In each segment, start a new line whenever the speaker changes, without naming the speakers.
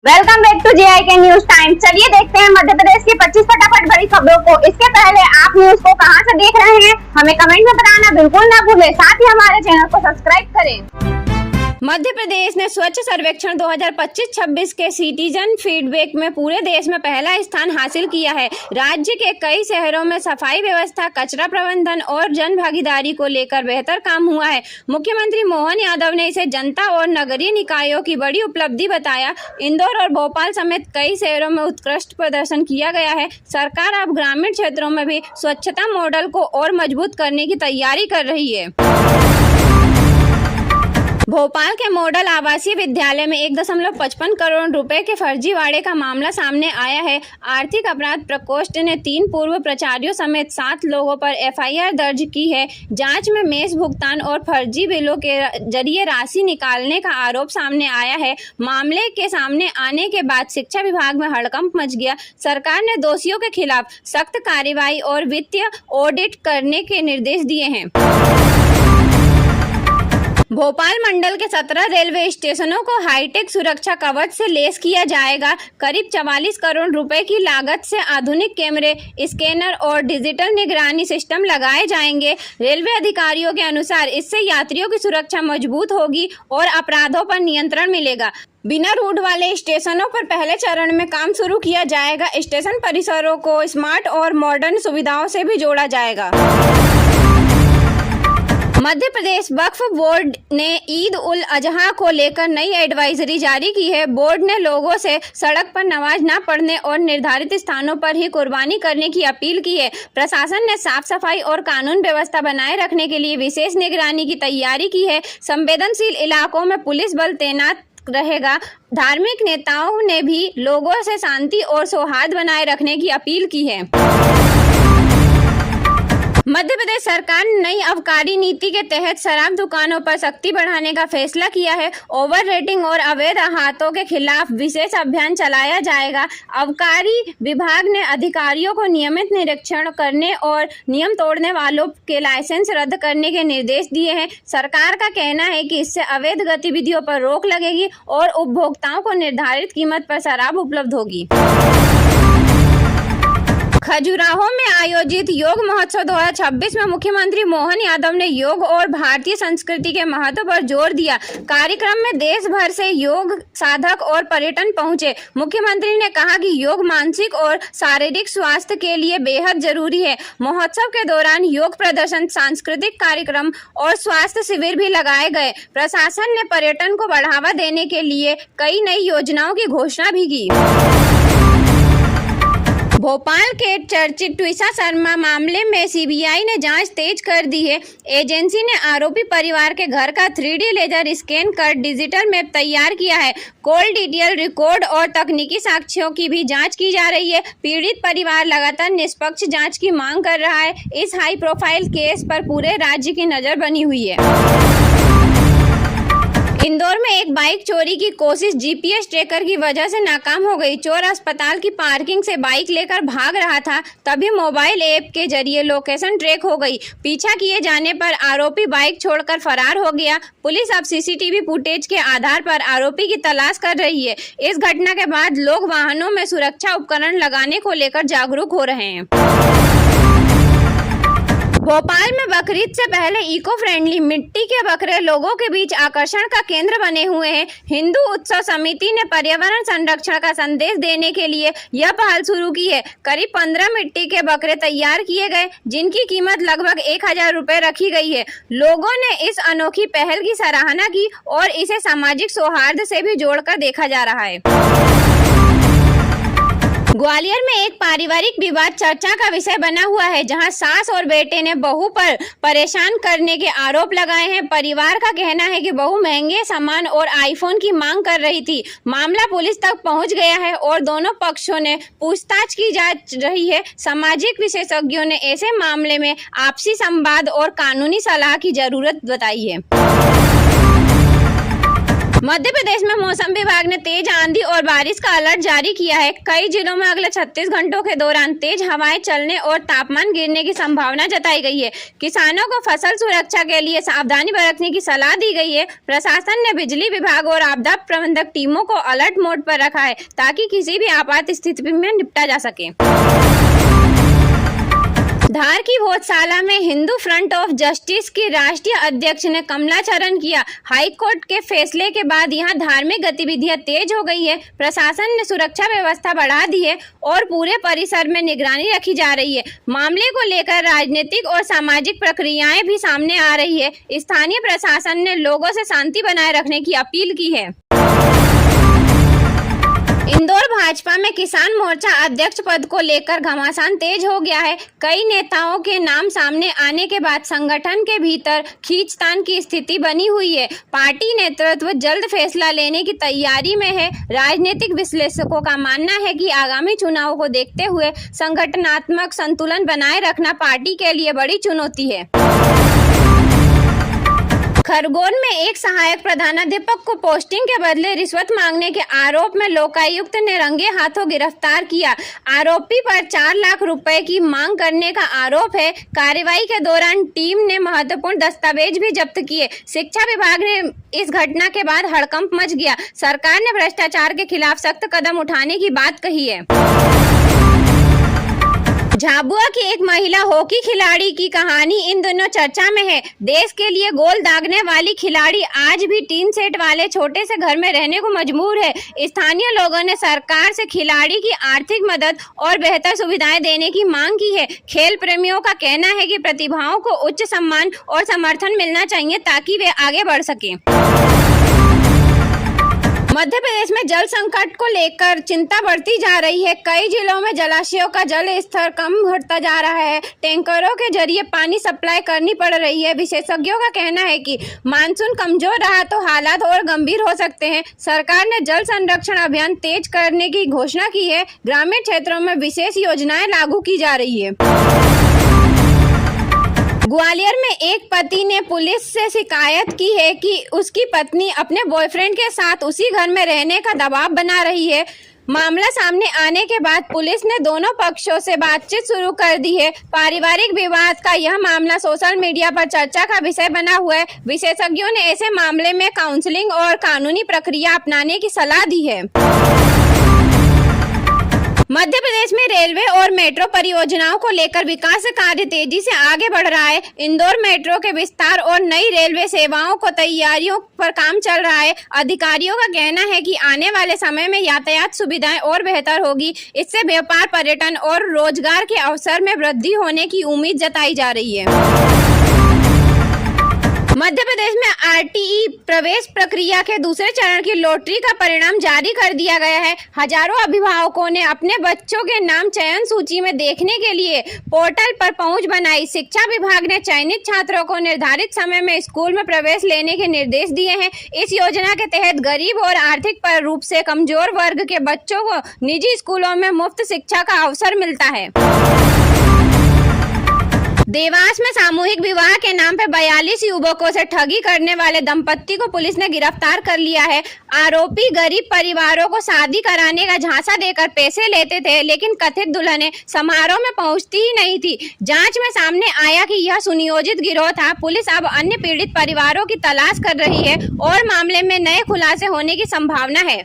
Welcome back to JIK news time. चलिए देखते हैं मध्य प्रदेश की 25 फटाफट बड़ी खबरों को। इसके पहले आप न्यूज को कहां से देख रहे हैं हमें कमेंट में बताना बिल्कुल ना भूलें। साथ ही हमारे चैनल को सब्सक्राइब करें।
मध्य प्रदेश ने स्वच्छ सर्वेक्षण 2025-26 के सिटीजन फीडबैक में पूरे देश में पहला स्थान हासिल किया है। राज्य के कई शहरों में सफाई व्यवस्था, कचरा प्रबंधन और जन भागीदारी को लेकर बेहतर काम हुआ है। मुख्यमंत्री मोहन यादव ने इसे जनता और नगरीय निकायों की बड़ी उपलब्धि बताया। इंदौर और भोपाल समेत कई शहरों में उत्कृष्ट प्रदर्शन किया गया है। सरकार अब ग्रामीण क्षेत्रों में भी स्वच्छता मॉडल को और मजबूत करने की तैयारी कर रही है। भोपाल के मॉडल आवासीय विद्यालय में 1.55 करोड़ रुपए के फर्जीवाड़े का मामला सामने आया है। आर्थिक अपराध प्रकोष्ठ ने 3 पूर्व प्राचार्यों समेत 7 लोगों पर FIR दर्ज की है। जांच में मेस भुगतान और फर्जी बिलों के जरिए राशि निकालने का आरोप सामने आया है। मामले के सामने आने के बाद शिक्षा विभाग में हड़कंप मच गया। सरकार ने दोषियों के खिलाफ सख्त कार्रवाई और वित्तीय ऑडिट करने के निर्देश दिए हैं। भोपाल मंडल के 17 रेलवे स्टेशनों को हाईटेक सुरक्षा कवच से लेस किया जाएगा। करीब 44 करोड़ रुपए की लागत से आधुनिक कैमरे, स्कैनर और डिजिटल निगरानी सिस्टम लगाए जाएंगे। रेलवे अधिकारियों के अनुसार इससे यात्रियों की सुरक्षा मजबूत होगी और अपराधों पर नियंत्रण मिलेगा। बिना रूट वाले स्टेशनों पर पहले चरण में काम शुरू किया जाएगा। स्टेशन परिसरों को स्मार्ट और मॉडर्न सुविधाओं से भी जोड़ा जाएगा। मध्य प्रदेश वक्फ बोर्ड ने ईद उल अजहा को लेकर नई एडवाइजरी जारी की है। बोर्ड ने लोगों से सड़क पर नमाज न पढ़ने और निर्धारित स्थानों पर ही कुर्बानी करने की अपील की है। प्रशासन ने साफ सफाई और कानून व्यवस्था बनाए रखने के लिए विशेष निगरानी की तैयारी की है। संवेदनशील इलाकों में पुलिस बल तैनात रहेगा। धार्मिक नेताओं ने भी लोगों से शांति और सौहार्द बनाए रखने की अपील की है। मध्य प्रदेश सरकार ने नई आबकारी नीति के तहत शराब दुकानों पर सख्ती बढ़ाने का फैसला किया है। ओवर रेटिंग और अवैध हाथों के खिलाफ विशेष अभियान चलाया जाएगा। आबकारी विभाग ने अधिकारियों को नियमित निरीक्षण करने और नियम तोड़ने वालों के लाइसेंस रद्द करने के निर्देश दिए हैं। सरकार का कहना है कि इससे अवैध गतिविधियों पर रोक लगेगी और उपभोक्ताओं को निर्धारित कीमत पर शराब उपलब्ध होगी। खजुराहो में आयोजित योग महोत्सव 2026 में मुख्यमंत्री मोहन यादव ने योग और भारतीय संस्कृति के महत्व पर जोर दिया। कार्यक्रम में देश भर से योग साधक और पर्यटन पहुंचे। मुख्यमंत्री ने कहा कि योग मानसिक और शारीरिक स्वास्थ्य के लिए बेहद जरूरी है। महोत्सव के दौरान योग प्रदर्शन, सांस्कृतिक कार्यक्रम और स्वास्थ्य शिविर भी लगाए गए। प्रशासन ने पर्यटन को बढ़ावा देने के लिए कई नई योजनाओं की घोषणा भी की। भोपाल के चर्चित ट्विसा शर्मा मामले में CBI ने जांच तेज कर दी है। एजेंसी ने आरोपी परिवार के घर का 3D लेजर स्कैन कर डिजिटल मैप तैयार किया है। कॉल डिटेल रिकॉर्ड और तकनीकी साक्ष्यों की भी जांच की जा रही है। पीड़ित परिवार लगातार निष्पक्ष जांच की मांग कर रहा है। इस हाई प्रोफाइल केस पर पूरे राज्य की नजर बनी हुई है। इंदौर में एक बाइक चोरी की कोशिश GPS ट्रैकर की वजह से नाकाम हो गई। चोर अस्पताल की पार्किंग से बाइक लेकर भाग रहा था, तभी मोबाइल ऐप के जरिए लोकेशन ट्रैक हो गई। पीछा किए जाने पर आरोपी बाइक छोड़कर फरार हो गया। पुलिस अब CCTV फुटेज के आधार पर आरोपी की तलाश कर रही है। इस घटना के बाद लोग वाहनों में सुरक्षा उपकरण लगाने को लेकर जागरूक हो रहे हैं। भोपाल में बकरीद से पहले इको फ्रेंडली मिट्टी के बकरे लोगों के बीच आकर्षण का केंद्र बने हुए हैं। हिंदू उत्सव समिति ने पर्यावरण संरक्षण का संदेश देने के लिए यह पहल शुरू की है। करीब 15 मिट्टी के बकरे तैयार किए गए, जिनकी कीमत लगभग 1000 रुपए रखी गई है। लोगों ने इस अनोखी पहल की सराहना की और इसे सामाजिक सौहार्द से भी जोड़कर देखा जा रहा है। ग्वालियर में एक पारिवारिक विवाद चर्चा का विषय बना हुआ है, जहां सास और बेटे ने बहू पर परेशान करने के आरोप लगाए हैं। परिवार का कहना है कि बहू महंगे सामान और आईफोन की मांग कर रही थी। मामला पुलिस तक पहुंच गया है और दोनों पक्षों ने पूछताछ की जा रही है। सामाजिक विशेषज्ञों ने ऐसे मामले में आपसी संवाद और कानूनी सलाह की जरूरत बताई है। मध्य प्रदेश में मौसम विभाग ने तेज आंधी और बारिश का अलर्ट जारी किया है। कई जिलों में अगले 36 घंटों के दौरान तेज हवाएं चलने और तापमान गिरने की संभावना जताई गई है। किसानों को फसल सुरक्षा के लिए सावधानी बरतने की सलाह दी गई है। प्रशासन ने बिजली विभाग और आपदा प्रबंधक टीमों को अलर्ट मोड पर रखा है ताकि किसी भी आपात स्थिति में निपटा जा सके। धार की भोजशाला में हिंदू फ्रंट ऑफ जस्टिस की राष्ट्रीय अध्यक्ष ने कमलाचरण किया। हाई कोर्ट के फैसले के बाद यहां धार्मिक गतिविधियां तेज हो गई है। प्रशासन ने सुरक्षा व्यवस्था बढ़ा दी है और पूरे परिसर में निगरानी रखी जा रही है। मामले को लेकर राजनीतिक और सामाजिक प्रक्रियाएं भी सामने आ रही है। स्थानीय प्रशासन ने लोगों से शांति बनाए रखने की अपील की है। इंदौर भाजपा में किसान मोर्चा अध्यक्ष पद को लेकर घमासान तेज हो गया है। कई नेताओं के नाम सामने आने के बाद संगठन के भीतर खींचतान की स्थिति बनी हुई है। पार्टी नेतृत्व जल्द फैसला लेने की तैयारी में है। राजनीतिक विश्लेषकों का मानना है कि आगामी चुनाव को देखते हुए संगठनात्मक संतुलन बनाए रखना पार्टी के लिए बड़ी चुनौती है। खरगोन में एक सहायक प्रधानाध्यापक को पोस्टिंग के बदले रिश्वत मांगने के आरोप में लोकायुक्त ने रंगे हाथों गिरफ्तार किया। आरोपी पर 4 लाख रुपए की मांग करने का आरोप है। कार्रवाई के दौरान टीम ने महत्वपूर्ण दस्तावेज भी जब्त किए। शिक्षा विभाग ने इस घटना के बाद हड़कंप मच गया। सरकार ने भ्रष्टाचार के खिलाफ सख्त कदम उठाने की बात कही है। झाबुआ की एक महिला हॉकी खिलाड़ी की कहानी इन दिनों चर्चा में है। देश के लिए गोल दागने वाली खिलाड़ी आज भी टीन सेट वाले छोटे से घर में रहने को मजबूर है। स्थानीय लोगों ने सरकार से खिलाड़ी की आर्थिक मदद और बेहतर सुविधाएं देने की मांग की है। खेल प्रेमियों का कहना है कि प्रतिभाओं को उच्च सम्मान और समर्थन मिलना चाहिए ताकि वे आगे बढ़ सकें। मध्य प्रदेश में जल संकट को लेकर चिंता बढ़ती जा रही है। कई जिलों में जलाशयों का जल स्तर कम होता जा रहा है। टैंकरों के जरिए पानी सप्लाई करनी पड़ रही है। विशेषज्ञों का कहना है कि मानसून कमजोर रहा तो हालात और गंभीर हो सकते हैं। सरकार ने जल संरक्षण अभियान तेज करने की घोषणा की है। ग्रामीण क्षेत्रों में विशेष योजनाएं लागू की जा रही है। ग्वालियर में एक पति ने पुलिस से शिकायत की है कि उसकी पत्नी अपने बॉयफ्रेंड के साथ उसी घर में रहने का दबाव बना रही है। मामला सामने आने के बाद पुलिस ने दोनों पक्षों से बातचीत शुरू कर दी है। पारिवारिक विवाद का यह मामला सोशल मीडिया पर चर्चा का विषय बना हुआ है। विशेषज्ञों ने ऐसे मामले में काउंसलिंग और कानूनी प्रक्रिया अपनाने की सलाह दी है। मध्य प्रदेश में रेलवे और मेट्रो परियोजनाओं को लेकर विकास कार्य तेजी से आगे बढ़ रहा है। इंदौर मेट्रो के विस्तार और नई रेलवे सेवाओं को तैयारियों पर काम चल रहा है। अधिकारियों का कहना है कि आने वाले समय में यातायात सुविधाएं और बेहतर होगी। इससे व्यापार, पर्यटन और रोजगार के अवसर में वृद्धि होने की उम्मीद जताई जा रही है। मध्य प्रदेश में आरटीई प्रवेश प्रक्रिया के दूसरे चरण की लॉटरी का परिणाम जारी कर दिया गया है। हजारों अभिभावकों ने अपने बच्चों के नाम चयन सूची में देखने के लिए पोर्टल पर पहुंच बनाई। शिक्षा विभाग ने चयनित छात्रों को निर्धारित समय में स्कूल में प्रवेश लेने के निर्देश दिए हैं। इस योजना के तहत गरीब और आर्थिक रूप से कमजोर वर्ग के बच्चों को निजी स्कूलों में मुफ्त शिक्षा का अवसर मिलता है। देवास में सामूहिक विवाह के नाम पर 42 युवकों से ठगी करने वाले दंपत्ति को पुलिस ने गिरफ्तार कर लिया है। आरोपी गरीब परिवारों को शादी कराने का झांसा देकर पैसे लेते थे, लेकिन कथित दुल्हनें समारोह में पहुंचती ही नहीं थी। जांच में सामने आया कि यह सुनियोजित गिरोह था। पुलिस अब अन्य पीड़ित परिवारों की तलाश कर रही है और मामले में नए खुलासे होने की संभावना है।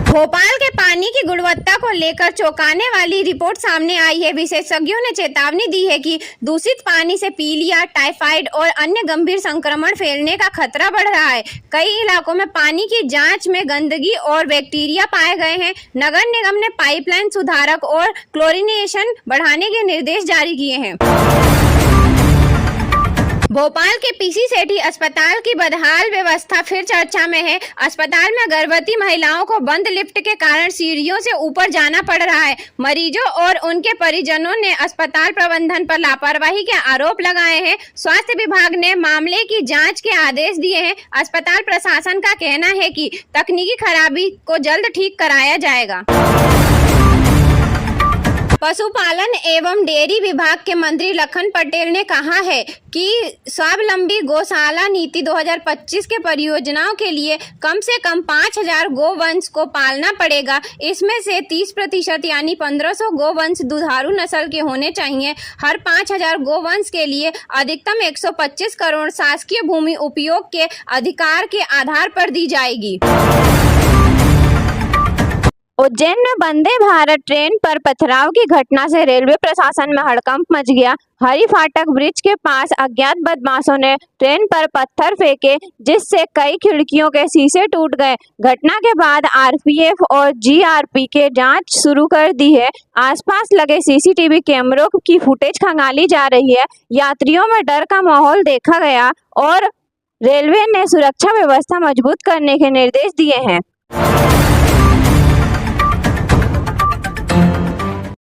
भोपाल के पानी की गुणवत्ता को लेकर चौंकाने वाली रिपोर्ट सामने आई है। विशेषज्ञों ने चेतावनी दी है कि दूषित पानी से पीलिया, टाइफाइड और अन्य गंभीर संक्रमण फैलने का खतरा बढ़ रहा है। कई इलाकों में पानी की जांच में गंदगी और बैक्टीरिया पाए गए हैं। नगर निगम ने पाइपलाइन सुधारक और क्लोरिनेशन बढ़ाने के निर्देश जारी किए हैं। भोपाल के पीसी सेठी अस्पताल की बदहाल व्यवस्था फिर चर्चा में है। अस्पताल में गर्भवती महिलाओं को बंद लिफ्ट के कारण सीढ़ियों से ऊपर जाना पड़ रहा है। मरीजों और उनके परिजनों ने अस्पताल प्रबंधन पर लापरवाही के आरोप लगाए हैं। स्वास्थ्य विभाग ने मामले की जांच के आदेश दिए हैं। अस्पताल प्रशासन का कहना है कि तकनीकी खराबी को जल्द ठीक कराया जाएगा। पशुपालन एवं डेयरी विभाग के मंत्री लखन पटेल ने कहा है कि स्वावलंबी गौशाला नीति 2025 के परियोजनाओं के लिए कम से कम 5000 गोवंश को पालना पड़ेगा। इसमें से 30% यानी 1500 गोवंश दुधारू नस्ल के होने चाहिए। हर 5000 गोवंश के लिए अधिकतम 125 करोड़ शासकीय भूमि उपयोग के अधिकार के आधार पर दी जाएगी।
उज्जैन में वंदे भारत ट्रेन पर पथराव की घटना से रेलवे प्रशासन में हड़कंप मच गया। हरि फाटक ब्रिज के पास अज्ञात बदमाशों ने ट्रेन पर पत्थर फेंके, जिससे कई खिड़कियों के शीशे टूट गए। घटना के बाद आरपीएफ और जीआरपी के जांच शुरू कर दी है। आसपास लगे सीसीटीवी कैमरों की फुटेज खंगाली जा रही है। यात्रियों में डर का माहौल देखा गया और रेलवे ने सुरक्षा व्यवस्था मजबूत करने के निर्देश दिए हैं।